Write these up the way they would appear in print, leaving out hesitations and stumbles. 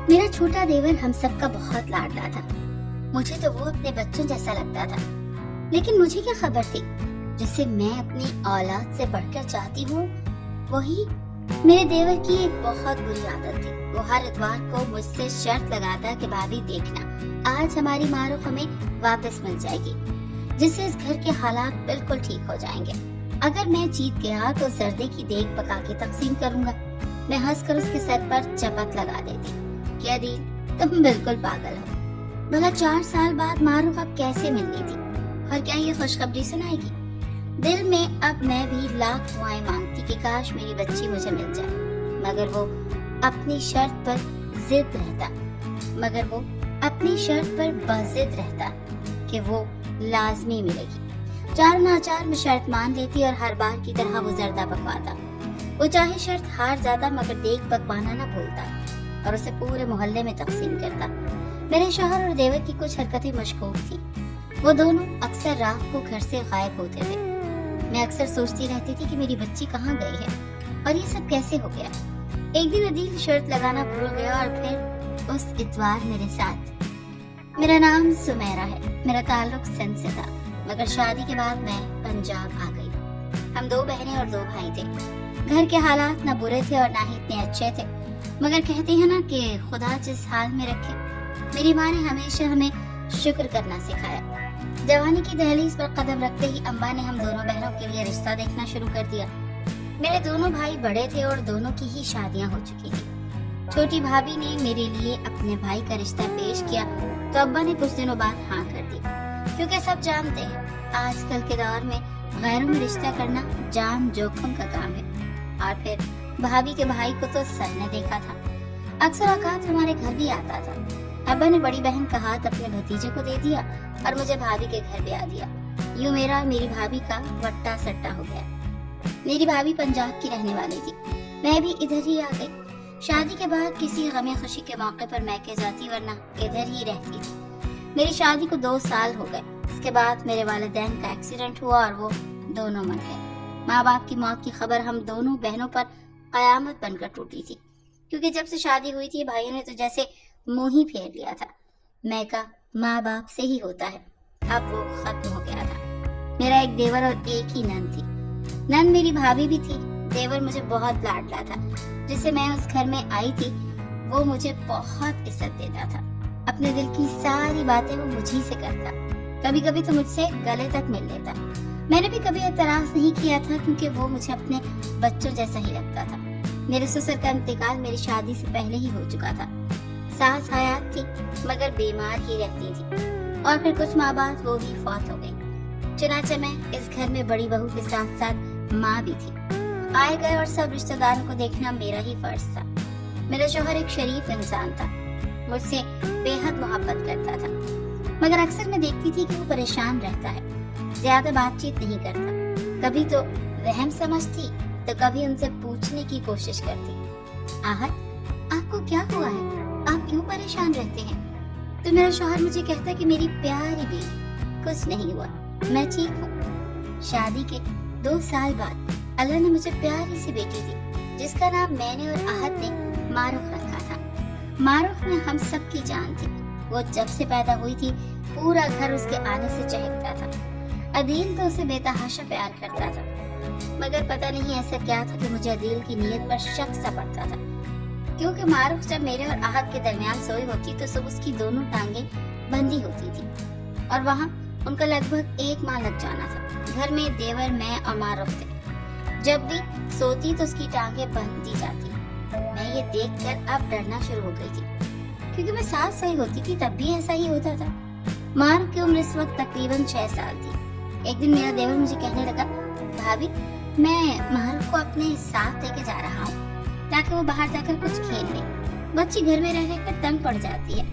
मेरा छोटा देवर हम सबका बहुत लाडला था। मुझे तो वो अपने बच्चों जैसा लगता था, लेकिन मुझे क्या खबर थी, जिसे मैं अपनी औलाद से बढ़कर चाहती हूँ वही मेरे देवर की एक बहुत बुरी आदत थी। वो हर इतवार को मुझसे शर्त लगाता कि भाभी देखना, आज हमारी मारूफ हमें वापस मिल जाएगी, जिससे इस घर के हालात बिल्कुल ठीक हो जाएंगे। अगर मैं जीत गया तो जर्दे की देग पका के तकसीम करूंगा। मैं हंसकर उसके सर पर चपत लगा देती, क्या दी, तुम बिल्कुल पागल हो। भला 4 साल बाद मारूफ अब कैसे मिलनी थी, और क्या ये खुशखबरी सुनाएगी? दिल में अब मैं भी लाख दुआएं मांगती कि काश मेरी बच्ची मुझे मिल जाए, मगर वो अपनी शर्त पर बज़िद रहता कि वो लाजमी मिलेगी। चार नाचार में शर्त मान लेती और हर बार की तरह वो जर्दा पकवाता। वो चाहे शर्त हार जाता मगर देख पकवाना न भूलता और उसे पूरे मोहल्ले में तकसीम करता। मेरे शौहर और देवर की कुछ हरकतें मशकूक थी। वो दोनों अक्सर रात को घर से गायब होते थे। मैं अक्सर सोचती रहती थी कि मेरी बच्ची कहाँ गई है और ये सब कैसे हो गया। एक दिन अदील शर्त लगाना भूल गया और फिर उस इतवार मेरे साथ। मेरा नाम सुमेरा है, मेरा ताल्लुक सिंध से था, मगर शादी के बाद मैं पंजाब आ गई। हम 2 बहनें और 2 भाई थे। घर के हालात न बुरे थे और न ही इतने अच्छे थे, मगर कहते हैं ना कि खुदा जिस हाल में रखे। मेरी माँ ने हमेशा हमें शुक्र करना सिखाया। जवानी की दहलीज पर कदम रखते ही अम्मा ने हम दोनों बहनों के लिए रिश्ता देखना शुरू कर दिया। मेरे दोनों भाई बड़े थे और दोनों की ही शादियां हो चुकी थी। छोटी भाभी ने मेरे लिए अपने भाई का रिश्ता पेश किया तो अब्बा ने कुछ दिनों बाद हाँ कर दी, क्योंकि सब जानते हैं आजकल के दौर में गैरों में रिश्ता करना जान जोखिम का काम है। और फिर भाभी के भाई को तो सर ने देखा था, अक्सर औकात हमारे घर भी आता था। अब्बा ने बड़ी बहन का हाथ अपने भतीजे को दे दिया और मुझे भाभी के घर ब्याह दिया। यूं मेरा और मेरी भाभी का वट्टा सट्टा हो गया। मेरी भाभी पंजाब की रहने वाली थी, मैं भी इधर ही आ गई। शादी के बाद किसी गमे खुशी के मौके पर मैके जाती, वरना इधर ही रहती थी। मेरी शादी को 2 साल हो गए। इसके बाद मेरे वालिदैन का एक्सीडेंट हुआ और वो दोनों मर गए। माँ बाप की मौत की खबर हम दोनों बहनों पर कयामत बनकर टूटी थी, क्योंकि जब से शादी हुई थी भाइयों ने तो जैसे मुंह ही फेर लिया था। मैका माँ बाप से ही होता है, अब वो खत्म हो गया था। मेरा एक देवर और एक ही नंद थी। नंद मेरी भाभी भी थी। देवर मुझे बहुत लाडला था। जिससे मैं उस घर में आई थी वो मुझे बहुत इज्जत देता था। अपने दिल की सारी बातें वो मुझी से करता, कभी कभी तो मुझसे गले तक मिल लेता। मैंने भी कभी एतराज नहीं किया था, क्योंकि वो मुझे अपने बच्चों जैसा ही लगता था। मेरे ससुर का इंतकाल मेरी शादी से पहले ही हो चुका था। सास हयात थी मगर बीमार ही रहती थी, और फिर कुछ माह बाद वो भी फौत हो गई। चुनाचे मैं इस घर में बड़ी बहू के साथ साथ माँ भी थी। आए गए और सब रिश्तेदारों को देखना मेरा ही फर्ज था। मेरा शौहर एक शरीफ इंसान था, मुझसे बेहद मोहब्बत करता था, मगर अक्सर मैं देखती थी कि वो परेशान रहता है, ज्यादा बातचीत नहीं करता। कभी तो वहम समझती तो कभी उनसे पूछने की कोशिश करती, आहत आपको क्या हुआ है, आप क्यों परेशान रहते हैं? तो मेरा शौहर मुझे कहता कि मेरी प्यारी बीवी, कुछ नहीं हुआ, मैं ठीक हूँ। शादी के 2 साल बाद अल्लाह ने मुझे प्यारी सी बेटी दी, जिसका नाम मैंने और आहत ने मारूफ रखा था। मारूफ में हम सब की जान थी। वो जब से पैदा हुई थी पूरा घर उसके आने से चहकता था। अदील तो उसे बेतहाशा प्यार करता था, मगर पता नहीं ऐसा क्या था कि मुझे अदील की नीयत पर शक सा पड़ता था, क्योंकि मारूफ जब मेरे और आहत के दरमियान सोई होती तो सब उसकी दोनों टांगें बंधी होती थी और वहाँ उनका लगभग 1 माह लग जाना था। घर में देवर, मैं और मारूफ थे। जब भी सोती तो उसकी टांगें बंधी जाती। मैं ये देखकर अब डरना शुरू हो गई थी, क्योंकि मैं साथ सही होती थी तब भी ऐसा ही होता था। मारूफ की उम्र इस वक्त तकरीबन 6 साल थी। एक दिन मेरा देवर मुझे कहने लगा, भाभी मैं मारूफ को अपने साथ लेके जा रहा हूँ ताकि वो बाहर जाकर कुछ खेल ले, बच्ची घर में रह रहकर तंग पड़ जाती है।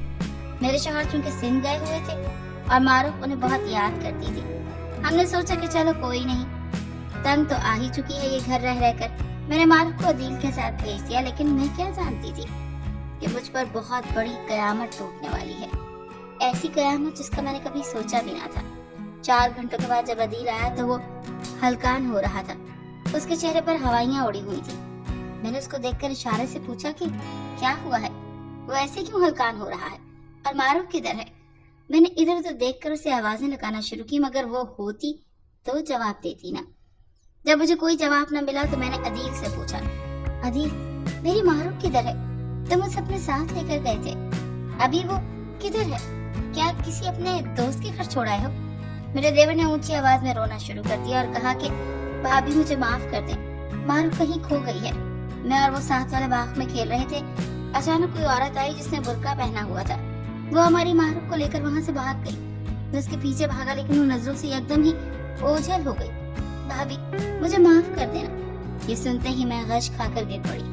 मेरे शौहर चूंकि सिंध गए हुए थे और मारूफ उन्हें बहुत याद करती थी। हमने सोचा कि चलो कोई नहीं, तंग तो आ ही चुकी है ये घर रह रहकर। मैंने मारूफ को अदील के साथ भेज दिया, लेकिन मैं क्या जानती थी कि मुझ पर बहुत बड़ी कयामत टूटने वाली है, ऐसी कयामत जिसका मैंने कभी सोचा भी ना था। 4 घंटों के बाद जब अदील आया तो वो हलकान हो रहा था, उसके चेहरे पर हवाइयां उड़ी हुई थी। मैंने उसको देखकर इशारे से पूछा कि क्या हुआ है। वो ऐसे क्यों हलकान हो रहा है? और मारूफ किधर है? मैंने इधर उधर देखकर उसे आवाजें लगाना शुरू की, मगर वो होती तो जवाब देती ना। जब मुझे कोई जवाब न मिला तो मैंने अदील से पूछा, अदील, मेरी मारूफ किधर है? तुम उसे अपने साथ लेकर गए थे, अभी वो किधर है? क्या किसी अपने दोस्त के घर छोड़ा हो? मेरे देवर ने ऊंची आवाज में रोना शुरू कर दिया और कहा कि भाभी मुझे माफ कर दें, मारूफ कहीं खो गई है। मैं और वो साथ वाले बाग में खेल रहे थे, अचानक कोई औरत आई जिसने बुर्का पहना हुआ था। वो हमारी मारूफ को लेकर वहाँ से भाग गई। मैं उसके पीछे भागा, लेकिन वो नजरों से एकदम ही ओझल हो गई। भाभी मुझे माफ कर देना। ये सुनते ही मैं गश खाकर गिर पड़ी।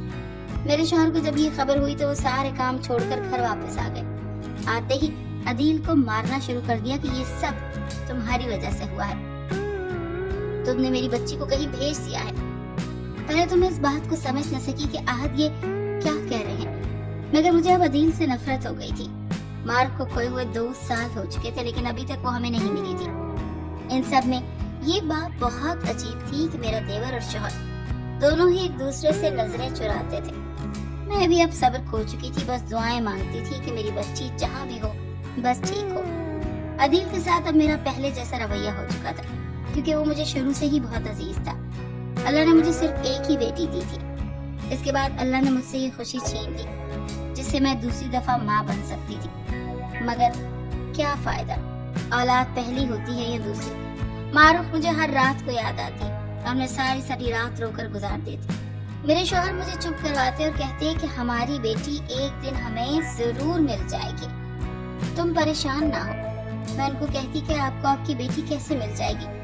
मेरे शौहर को जब ये खबर हुई तो वो सारे काम छोड़कर घर वापस आ गए। आते ही अदील को मारना शुरू कर दिया कि ये सब तुम्हारी वजह से हुआ है, तुमने मेरी बच्ची को कहीं भेज दिया है। पहले तो मैं इस बात को समझ न सकी कि आहद ये क्या कह रहे हैं, मगर मुझे अब अदील से नफरत हो गई थी। मार्क को खोए हुए 2 साल हो चुके थे, लेकिन अभी तक वो हमें नहीं मिली थी। इन सब में ये बात बहुत अजीब थी कि मेरा देवर और शौहर दोनों ही एक दूसरे से नजरें चुराते थे। मैं भी अब सब्र खो चुकी थी, बस दुआएं मांगती थी कि मेरी बच्ची जहाँ भी हो बस ठीक हो। अदील के साथ अब मेरा पहले जैसा रवैया हो चुका था, क्योंकि वो मुझे शुरू से ही बहुत अजीज था। अल्लाह ने मुझे सिर्फ एक ही बेटी दी थी। इसके बाद अल्लाह ने मुझसे ये खुशी छीन ली जिससे मैं दूसरी दफा माँ बन सकती थी, मगर क्या फायदा, औलाद पहली होती है या दूसरी। मारूफ मुझे हर रात को याद आती और मैं सारी सारी रात रोकर गुजार देती। मेरे शौहर मुझे चुप करवाते और कहते हैं कि हमारी बेटी एक दिन हमें जरूर मिल जाएगी, तुम परेशान ना हो। मैं उनको कहती कि आपको आपकी बेटी कैसे मिल जाएगी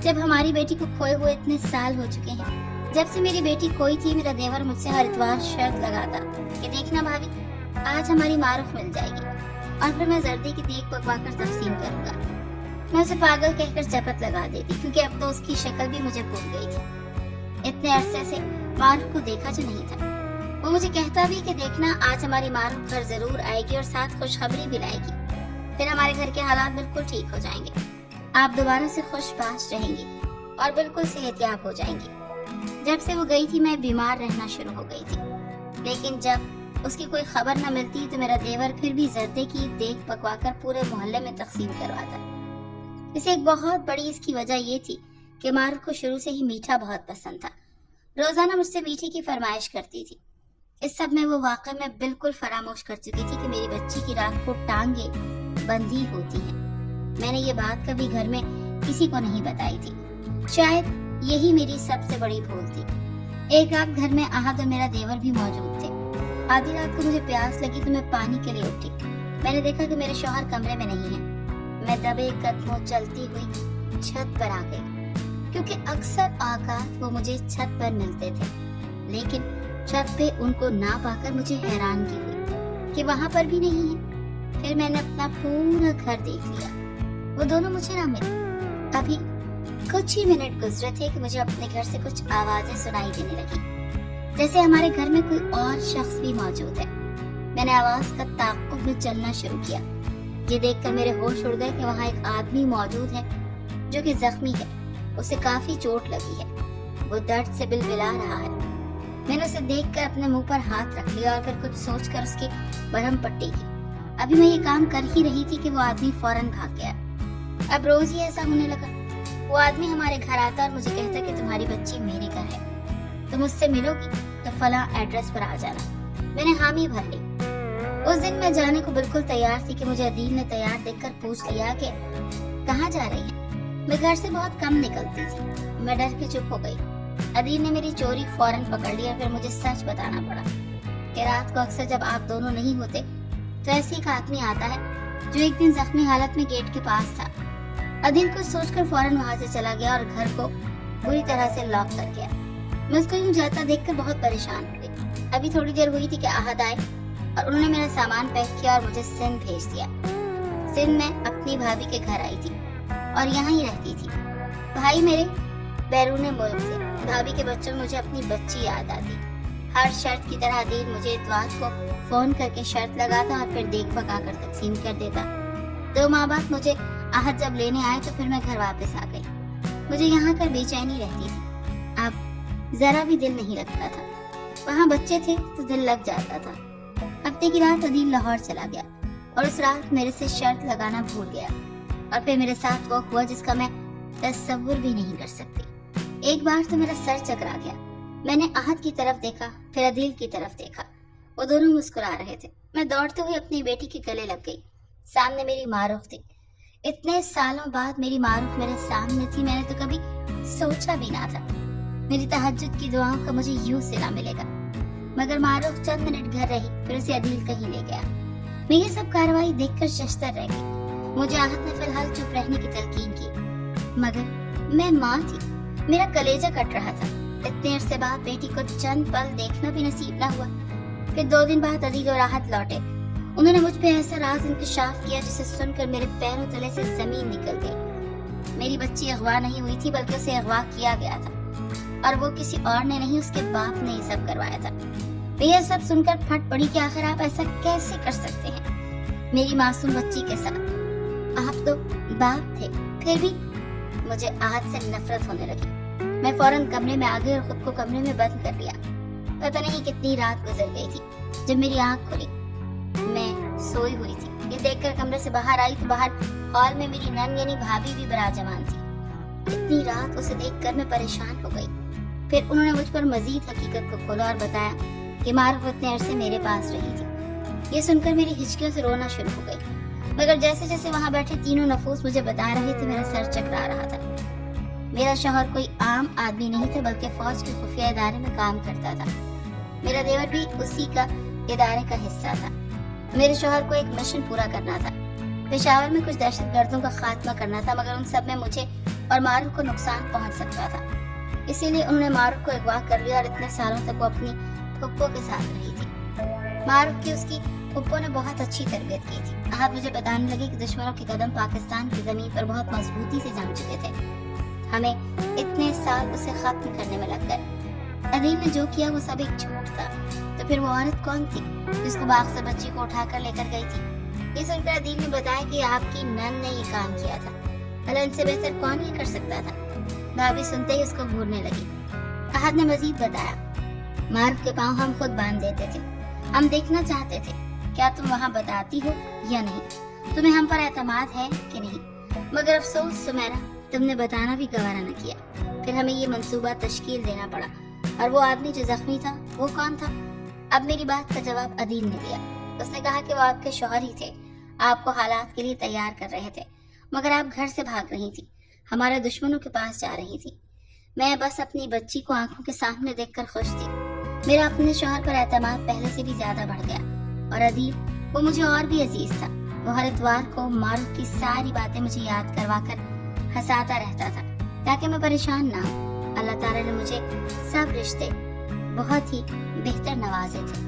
जब हमारी बेटी को खोए हुए इतने साल हो चुके हैं। जब से मेरी बेटी खोई थी, मेरा देवर मुझसे हर इतवार शर्त लगाता कि देखना भाभी, आज हमारी मारूफ मिल जाएगी, और फिर मैं जर्दी की देख पकवाकर तकसीम करूंगा। मैं उसे पागल कहकर चपत लगा देती, क्योंकि अब तो उसकी शक्ल भी मुझे भूल गई थी। इतने अरसे से मारूफ को देखा जो नहीं था। वो मुझे कहता भी कि देखना, आज हमारी मारूफ घर जरूर आएगी और साथ खुशखबरी भी लाएगी, फिर हमारे घर के हालात बिल्कुल ठीक हो जाएंगे, आप दोबारा से खुशबाश रहेंगी और बिल्कुल सेहतयाब हो जाएंगी। जब से वो गई थी मैं बीमार रहना शुरू हो गई थी, लेकिन जब उसकी कोई खबर न मिलती तो मेरा देवर फिर भी जर्दे की देख पकवाकर पूरे मोहल्ले में तकसीम करवाता। इसे एक बहुत बड़ी इसकी वजह ये थी कि मारूफ को शुरू से ही मीठा बहुत पसंद था। रोजाना मुझसे मीठे की फरमाइश करती थी। इस सब में वो वाकई में बिल्कुल फरामोश कर चुकी थी कि मेरी बच्ची की रात को टांगे बंधी होती हैं। मैंने ये बात कभी घर में किसी को नहीं बताई थी। शायद यही मेरी सबसे बड़ी भूल थी। एक रात घर में आहद और मेरा देवर भी मौजूद थे। आधी रात को मुझे प्यास लगी तो मैं पानी के लिए उठी। मैंने देखा कि मेरे शौहर कमरे में नहीं है। मैं दबे कदमों चलती हुई छत पर आ गई, क्योंकि अक्सर औकात वो मुझे छत पर मिलते थे, लेकिन छत पे उनको ना पाकर मुझे हैरानगी हुई कि वहाँ पर भी नहीं है। फिर मैंने अपना पूरा घर देख लिया, वो दोनों मुझे ना मिले। अभी कुछ ही मिनट गुजरे थे कि मुझे अपने घर से कुछ आवाजें सुनाई देने लगी, जैसे हमारे घर में कोई और शख्स भी मौजूद है। मैंने आवाज का ताक़ुब में चलना शुरू किया। ये देखकर मेरे होश उड़ गए कि वहाँ एक आदमी मौजूद है जो कि जख्मी है, उसे काफी चोट लगी है, वो दर्द से बिलबिला रहा है। मैंने उसे देखकर अपने मुंह पर हाथ रख लिया और फिर कुछ सोचकर उसकी मरहम पट्टी की। अभी मैं ये काम कर ही रही थी कि वो आदमी फौरन भाग गया। अब रोज ही ऐसा होने लगा। वो आदमी हमारे घर आता और मुझे कहता कि तुम्हारी बच्ची मेरे घर है, तुम उससे मिलोगी तो फलां एड्रेस पर आ जाना। मैंने हामी भर ली। उस दिन मैं जाने को बिल्कुल तैयार थी कि मुझे अदील ने तैयार देखकर पूछ लिया कि कहाँ जा रही है। मैं घर से बहुत कम निकलती थी। मैं डर के चुप हो गई। अदील ने मेरी चोरी फौरन पकड़ ली और फिर मुझे सच बताना पड़ा कि रात को अक्सर जब आप दोनों नहीं होते तो ऐसे एक आदमी आता है जो एक दिन जख्मी हालत में गेट के पास था। अदील कुछ सोचकर फौरन वहाँ से चला गया और घर को बुरी तरह से लॉक कर गया। मैं उसको यूं जाता देखकर बहुत परेशान हो गई। अभी थोड़ी देर हुई थी कि आहद आए और उन्होंने मेरा सामान पैक किया और मुझे सिंध भेज दिया। सिंध में अपनी भाभी के घर आई थी और यहाँ ही रहती थी। भाई मेरे बैरून मुल्क थे। भाभी के बच्चों में मुझे अपनी बच्ची याद आती। हर शर्त की तरह अदील मुझे इतवार को फोन करके शर्त लगाता और फिर देख पका कर तकसीम कर देता। 2 माह बाद मुझे आहद जब लेने आए तो फिर मैं घर वापस आ गई। मुझे यहाँ कर बेचैनी रहती थी। अब जरा भी दिल नहीं लगता था। वहाँ बच्चे थे तो दिल लग जाता था। ہفتے کی رات عدیل لاہور چلا گیا اور اس رات میرے سے شرط لگانا بھول گیا، اور پھر میرے ساتھ وہ ہوا جس کا میں تصور بھی نہیں کر سکتی۔ ایک بار تو میرا سر چکرا گیا۔ میں نے احد کی طرف دیکھا، پھر عدیل کی طرف دیکھا، وہ دونوں مسکرا رہے تھے۔ میں دوڑتے ہوئے اپنی بیٹی کے گلے لگ گئی۔ سامنے میری معروف تھی۔ اتنے سالوں بعد میری معروف میرے سامنے تھی، میں نے تو کبھی سوچا بھی نہ تھا میری تہجد کی دعاؤں کا مجھے یوں صلہ ملے گا۔ مگر معروف چند منٹ گھر رہی، پھر اسے عدیل کہیں لے گیا۔ میں یہ سب کارروائی دیکھ کر ششدر رہ گئی۔ مجھے احد نے فی الحال چپ رہنے کی تلقین کی، مگر میں ماں تھی، میرا کلیجہ کٹ رہا تھا۔ اتنے عرصے بعد بیٹی کو چند پل دیکھنا بھی نصیب نہ ہوا۔ پھر 2 دن بعد عدیل اور احد لوٹے۔ انہوں نے مجھ پہ ایسا راز انکشاف کیا جسے سن کر میرے پیروں تلے سے زمین نکل گئی۔ میری بچی اغوا نہیں ہوئی تھی، بلکہ اسے اغوا کیا گیا تھا، اور وہ کسی اور نے نہیں، اس کے باپ نے یہ سب کروایا تھا۔ میں یہ سب سن کر پھٹ پڑی کہ آخر آپ ایسا کیسے کر سکتے ہیں میری معصوم بچی کے ساتھ؟ آپ تو باپ تھے۔ پھر بھی مجھے احد سے نفرت ہونے لگی۔ میں فوراً کمرے میں آ گئی اور خود کو کمرے میں بند کر لیا۔ پتہ نہیں کتنی رات گزر گئی تھی جب میری آنکھ کھلی۔ میں سوئی ہوئی تھی۔ یہ دیکھ کر کمرے سے باہر آئی تو باہر ہال میں میری نن یعنی بھابھی بھی براجمان تھی۔ اتنی رات اسے دیکھ کر میں پریشان ہو گئی۔ پھر انہوں نے مجھ پر مزید حقیقت کو کھولا اور بتایا کہ معروف اتنے عرصے میرے پاس رہی تھی۔ یہ سن کر میری ہچکیوں سے رونا شروع ہو گئی، مگر جیسے جیسے وہاں بیٹھے تینوں نفوس مجھے بتا رہے تھے، میرا سر چکرا رہا تھا۔ میرا شوہر کوئی عام آدمی نہیں تھا، بلکہ فوج کے خفیہ ادارے میں کام کرتا تھا۔ میرا دیور بھی اسی کا ادارے کا حصہ تھا۔ میرے شوہر کو ایک مشن پورا کرنا تھا، پشاور میں کچھ دہشت گردوں کا خاتمہ کرنا تھا، مگر ان سب میں مجھے اور معروف کو نقصان پہنچ سکتا تھا۔ اسی لیے انہوں نے معروف کو اغوا کر لیا، اور اتنے سالوں تک وہ اپنی پھپھو کے ساتھ رہی تھی۔ معروف کی اس کی پھپھو نے بہت اچھی تربیت کی تھی۔ آپ مجھے بتانے لگے کہ دشمنوں کے قدم پاکستان کی زمین پر بہت مضبوطی سے جم چکے تھے۔ ہمیں اتنے سال اسے ختم کرنے میں لگ گئے۔ عدیل نے جو کیا وہ سب ایک جھوٹ تھا۔ تو پھر وہ عورت کون تھی جس کو باغ سے بچی کو اٹھا کر لے کر گئی تھی؟ یہ سن کر عدیل نے بتایا کہ آپ کی نن نے یہ کام کیا تھا۔ بھلا ان سے بہتر کون یہ کر سکتا تھا؟ بھابھی سنتے ہی اس کو گھورنے لگی۔ احد نے مزید بتایا، معروف کے پاؤں ہم خود باندھ دیتے تھے۔ ہم دیکھنا چاہتے تھے کیا تم وہاں بتاتی ہو یا نہیں، تمہیں ہم پر اعتماد ہے کہ نہیں، مگر افسوس سمیرا تم نے بتانا بھی گوارا نہ کیا۔ پھر ہمیں یہ منصوبہ تشکیل دینا پڑا، اور وہ آدمی جو زخمی تھا وہ کون تھا؟ اب میری بات کا جواب عدیل نے دیا۔ اس نے کہا کہ وہ آپ کے شوہر ہی تھے، آپ کو حالات کے لیے تیار کر رہے تھے، مگر آپ گھر سے بھاگ رہی تھی، ہمارے دشمنوں کے پاس جا رہی تھی۔ میں بس اپنی بچی کو آنکھوں کے سامنے دیکھ کر خوش تھی۔ میرا اپنے شوہر پر اعتماد پہلے سے بھی زیادہ بڑھ گیا، اور عدیل وہ مجھے اور بھی عزیز تھا۔ وہ ہر اتوار کو معروف کی ساری باتیں مجھے یاد کروا کر ہنساتا رہتا تھا تاکہ میں پریشان نہ ہوں۔ اللہ تعالیٰ نے مجھے سب رشتے بہت ہی بہتر نوازے تھے۔